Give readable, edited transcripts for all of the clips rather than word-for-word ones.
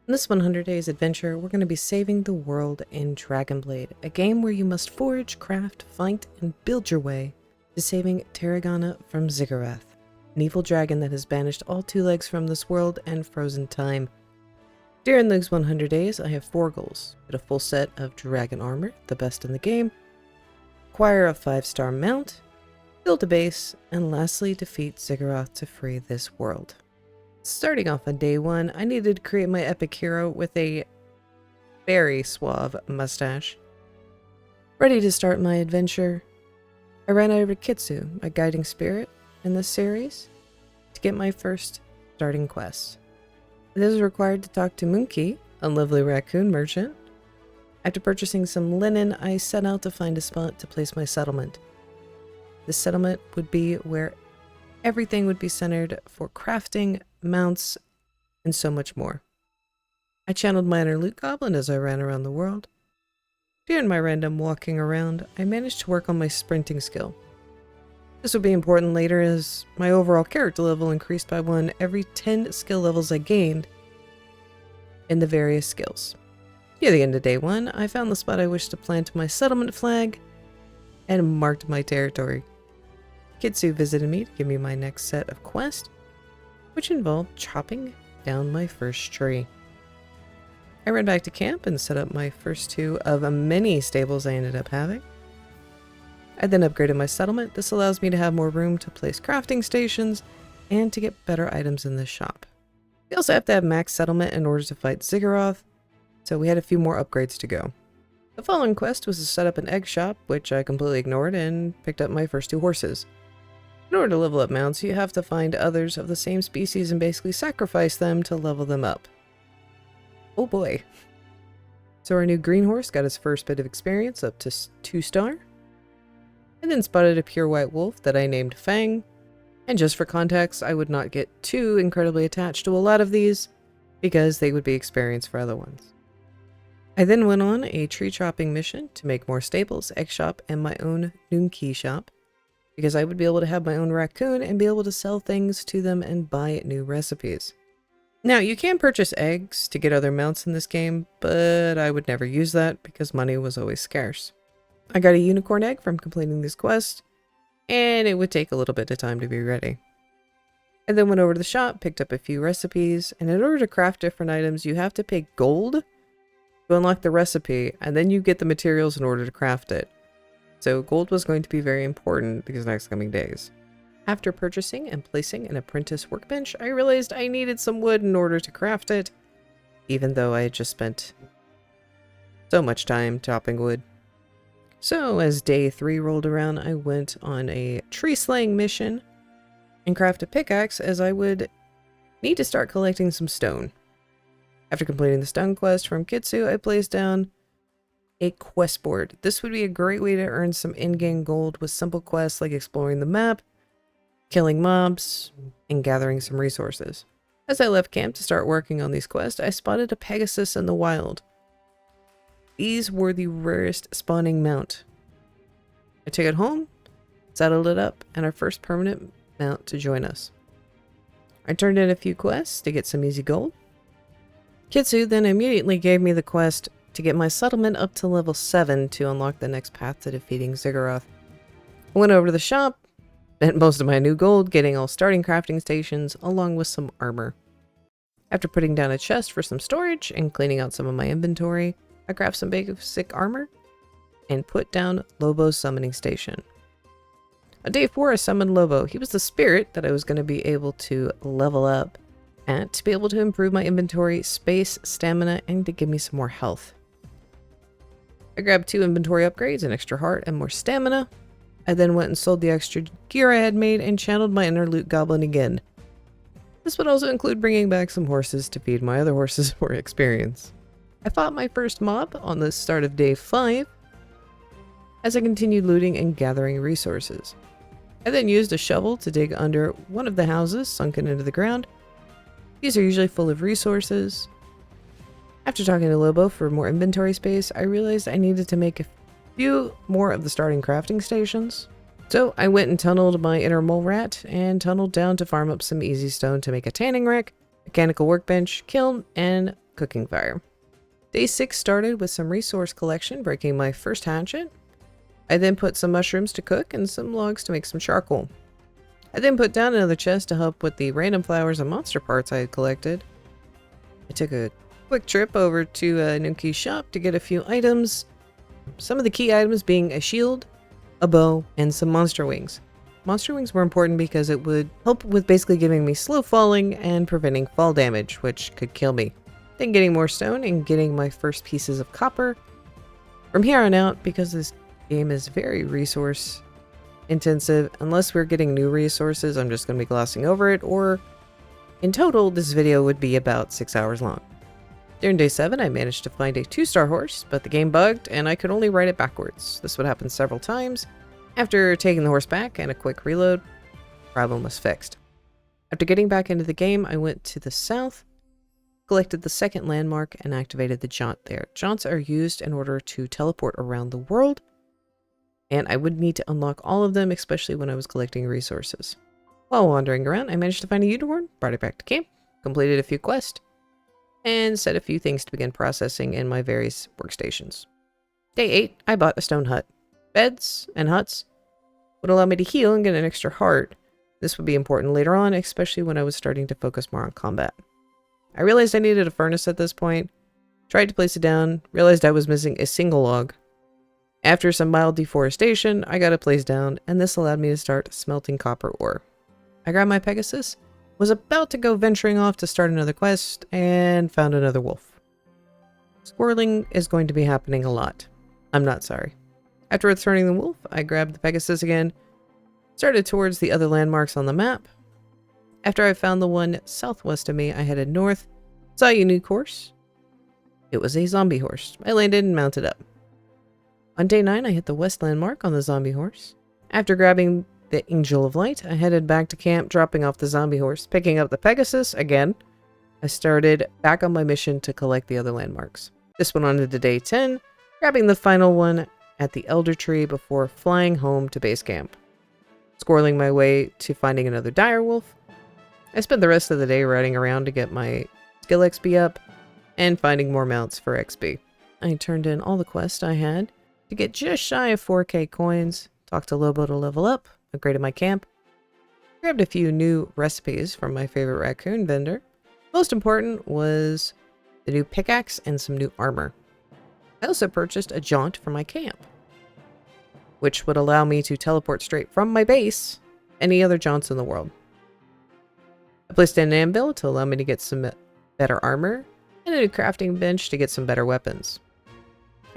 In this 100 Days adventure, we're going to be saving the world in Dragon Blade, a game where you must forage, craft, fight, and build your way to saving drragon from Ziggurat, an evil dragon that has banished all two legs from this world and frozen time. During those 100 days, I have 4 goals. Get a full set of dragon armor, the best in the game, acquire a 5-star mount, build a base, and lastly defeat Ziggurat to free this world. Starting off on day 1, I needed to create my epic hero with a very suave mustache. Ready to start my adventure, I ran over to Kitsu, my guiding spirit in this series, to get my first starting quest. It is required to talk to Monkey, a lovely raccoon merchant. After purchasing some linen, I set out to find a spot to place my settlement. The settlement would be where everything would be centered for crafting, mounts, and so much more. I channeled my inner loot goblin as I ran around the world. During my random walking around, I managed to work on my sprinting skill. This would be important later as my overall character level increased by 1 every 10 skill levels I gained in the various skills. Near the end of day 1, I found the spot I wished to plant my settlement flag and marked my territory. Kitsu visited me to give me my next set of quests, which involved chopping down my first tree. I ran back to camp and set up my first 2 of many stables I ended up having. I then upgraded my settlement. This allows me to have more room to place crafting stations and to get better items in the shop. We also have to have max settlement in order to fight Ziggurat, so we had a few more upgrades to go. The following quest was to set up an egg shop, which I completely ignored and picked up my first 2 horses. In order to level up mounts, you have to find others of the same species and basically sacrifice them to level them up. Oh boy. So our new green horse got his first bit of experience up to 2-star. I then spotted a pure white wolf that I named Fang. And just for context, I would not get too incredibly attached to a lot of these because they would be experience for other ones. I then went on a tree chopping mission to make more stables, egg shop, and my own noon key shop, because I would be able to have my own raccoon and be able to sell things to them and buy new recipes. Now, you can purchase eggs to get other mounts in this game, but I would never use that because money was always scarce. I got a unicorn egg from completing this quest, and it would take a little bit of time to be ready. I then went over to the shop, picked up a few recipes, and in order to craft different items, you have to pay gold to unlock the recipe, and then you get the materials in order to craft it. So gold was going to be very important these next coming days. After purchasing and placing an apprentice workbench, I realized I needed some wood in order to craft it, even though I had just spent so much time chopping wood. So as day 3 rolled around, I went on a tree slaying mission and crafted a pickaxe as I would need to start collecting some stone. After completing the stone quest from Kitsu, I placed down a quest board. This would be a great way to earn some in-game gold with simple quests like exploring the map, killing mobs, and gathering some resources. As I left camp to start working on these quests, I spotted a Pegasus in the wild. These were the rarest spawning mount. I took it home, saddled it up, and our first permanent mount to join us. I turned in a few quests to get some easy gold. Kitsu then immediately gave me the quest to get my settlement up to level 7 to unlock the next path to defeating Ziggurat. I went over to the shop, spent most of my new gold getting all starting crafting stations along with some armor. After putting down a chest for some storage and cleaning out some of my inventory, I grabbed some basic armor and put down Lobo's summoning station. On day 4, I summoned Lobo. He was the spirit that I was going to be able to level up at to be able to improve my inventory, space, stamina, and to give me some more health. I grabbed 2 inventory upgrades, an extra heart, and more stamina. I then went and sold the extra gear I had made and channeled my inner loot goblin again. This would also include bringing back some horses to feed my other horses for experience. I fought my first mob on the start of day 5 as I continued looting and gathering resources. I then used a shovel to dig under one of the houses sunken into the ground. These are usually full of resources. After talking to Lobo for more inventory space, I realized I needed to make a few more of the starting crafting stations. So I went and tunneled my inner mole rat and tunneled down to farm up some easy stone to make a tanning rack, mechanical workbench, kiln, and cooking fire. Day 6 started with some resource collection, breaking my first hatchet. I then put some mushrooms to cook and some logs to make some charcoal. I then put down another chest to help with the random flowers and monster parts I had collected. I took a quick trip over to Nuki's shop to get a few items. Some of the key items being a shield, a bow, and some monster wings. Monster wings were important because it would help with basically giving me slow falling and preventing fall damage, which could kill me. Then getting more stone and getting my first pieces of copper. From here on out, because this game is very resource intensive, unless we're getting new resources, I'm just going to be glossing over it, or in total, this video would be about 6 hours long. During day 7, I managed to find a 2-star horse, but the game bugged and I could only ride it backwards. This would happen several times. After taking the horse back and a quick reload, the problem was fixed. After getting back into the game, I went to the south, collected the second landmark, and activated the jaunt there. Jaunts are used in order to teleport around the world, and I would need to unlock all of them, especially when I was collecting resources. While wandering around, I managed to find a unicorn, brought it back to camp, completed a few quests, and set a few things to begin processing in my various workstations. Day 8, I bought a stone hut. Beds and huts would allow me to heal and get an extra heart. This would be important later on, especially when I was starting to focus more on combat. I realized I needed a furnace at this point, tried to place it down, realized I was missing a single log. After some mild deforestation, I got it placed down, and this allowed me to start smelting copper ore. I grabbed my Pegasus, was about to go venturing off to start another quest, and found another wolf. Squirreling is going to be happening a lot. I'm not sorry. After returning the wolf, I grabbed the Pegasus again, started towards the other landmarks on the map. After I found the one southwest of me, I headed north, saw a unique horse. It was a zombie horse. I landed and mounted up. On day 9, I hit the west landmark on the zombie horse. After grabbing the Angel of Light, I headed back to camp, dropping off the zombie horse, picking up the Pegasus again. I started back on my mission to collect the other landmarks. This went on into day 10, grabbing the final one at the Elder Tree before flying home to base camp. Squirreling my way to finding another dire wolf. I spent the rest of the day riding around to get my skill XP up and finding more mounts for XP. I turned in all the quests I had to get just shy of 4k coins, talked to Lobo to level up, upgraded my camp, grabbed a few new recipes from my favorite raccoon vendor. Most important was the new pickaxe and some new armor. I also purchased a jaunt for my camp, which would allow me to teleport straight from my base any other jaunts in the world. I placed in an anvil to allow me to get some better armor, and a new crafting bench to get some better weapons.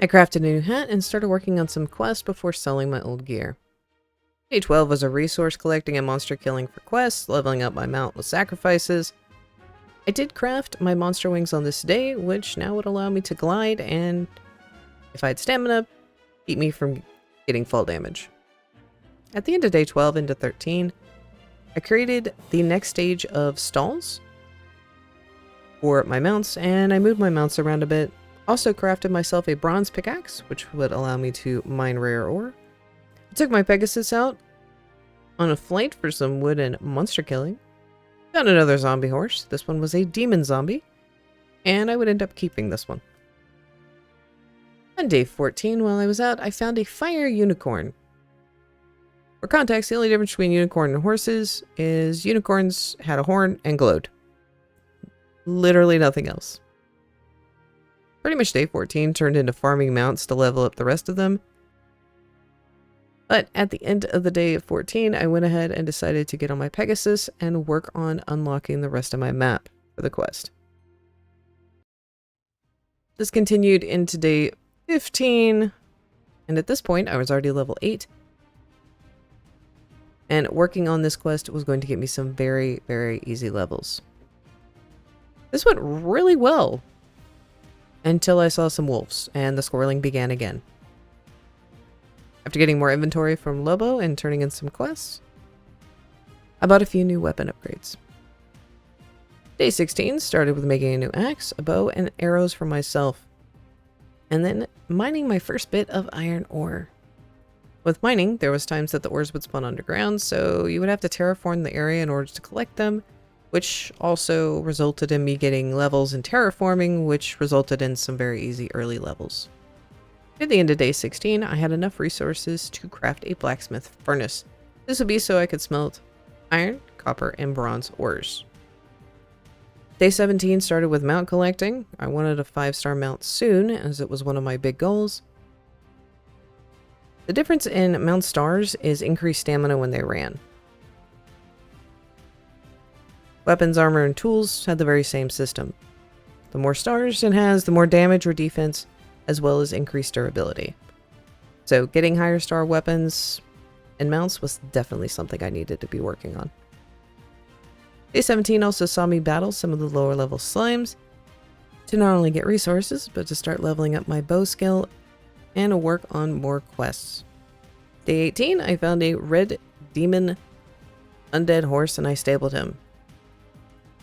I crafted a new hat and started working on some quests before selling my old gear. Day 12 was a resource collecting and monster killing for quests, leveling up my mount with sacrifices. I did craft my monster wings on this day, which now would allow me to glide and, if I had stamina, keep me from getting fall damage. At the end of day 12 into 13, I created the next stage of stalls for my mounts, and I moved my mounts around a bit. Also crafted myself a bronze pickaxe, which would allow me to mine rare ore. I took my Pegasus out on a flight for some wood and monster killing. Found another zombie horse. This one was a demon zombie, and I would end up keeping this one. On day 14, while I was out, I found a fire unicorn. For context, the only difference between unicorn and horses is unicorns had a horn and glowed. Literally nothing else. Pretty much day 14 turned into farming mounts to level up the rest of them. But at the end of the day of 14, I went ahead and decided to get on my Pegasus and work on unlocking the rest of my map for the quest. This continued into day 15, and at this point I was already level 8. And working on this quest was going to get me some very, very easy levels. This went really well until I saw some wolves and the squirreling began again. After getting more inventory from Lobo and turning in some quests, I bought a few new weapon upgrades. Day 16 started with making a new axe, a bow, and arrows for myself, and then mining my first bit of iron ore. With mining, there was times that the ores would spawn underground, so you would have to terraform the area in order to collect them, which also resulted in me getting levels in terraforming, which resulted in some very easy early levels. At the end of day 16, I had enough resources to craft a blacksmith furnace. This would be so I could smelt iron, copper, and bronze ores. Day 17 started with mount collecting. I wanted a 5-star mount soon, as it was one of my big goals. The difference in mount stars is increased stamina when they ran. Weapons, armor, and tools had the very same system. The more stars it has, the more damage or defense, as well as increased durability. So getting higher star weapons and mounts was definitely something I needed to be working on. Day 17 also saw me battle some of the lower level slimes to not only get resources, but to start leveling up my bow skill and work on more quests. Day 18, I found a red demon undead horse and I stabled him.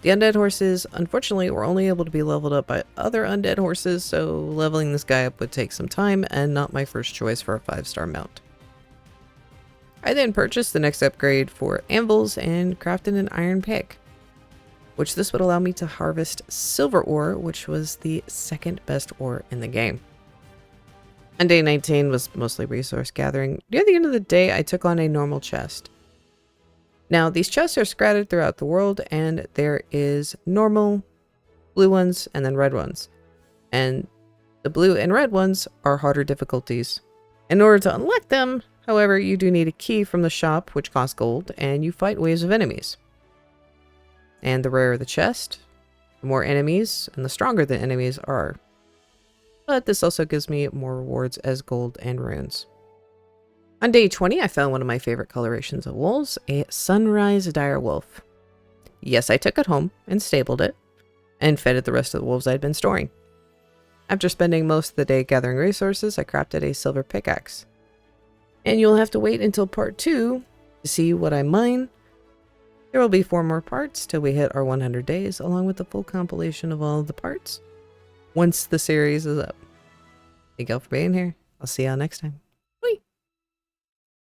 The undead horses, unfortunately, were only able to be leveled up by other undead horses, so leveling this guy up would take some time and not my first choice for a 5-star mount. I then purchased the next upgrade for anvils and crafted an iron pick, which this would allow me to harvest silver ore, which was the second best ore in the game. And day 19 was mostly resource gathering. Near the end of the day, I took on a normal chest. Now, these chests are scattered throughout the world, and there is normal, blue ones, and then red ones. And the blue and red ones are harder difficulties. In order to unlock them, however, you do need a key from the shop, which costs gold, and you fight waves of enemies. And the rarer the chest, the more enemies, and the stronger the enemies are. But this also gives me more rewards as gold and runes. On day 20, I found one of my favorite colorations of wolves, a sunrise dire wolf. Yes, I took it home and stabled it, and fed it the rest of the wolves I'd been storing. After spending most of the day gathering resources, I crafted a silver pickaxe. And you'll have to wait until part 2 to see what I mine. There will be 4 more parts till we hit our 100 days, along with the full compilation of all of the parts, once the series is up. Thank y'all for being here. I'll see y'all next time.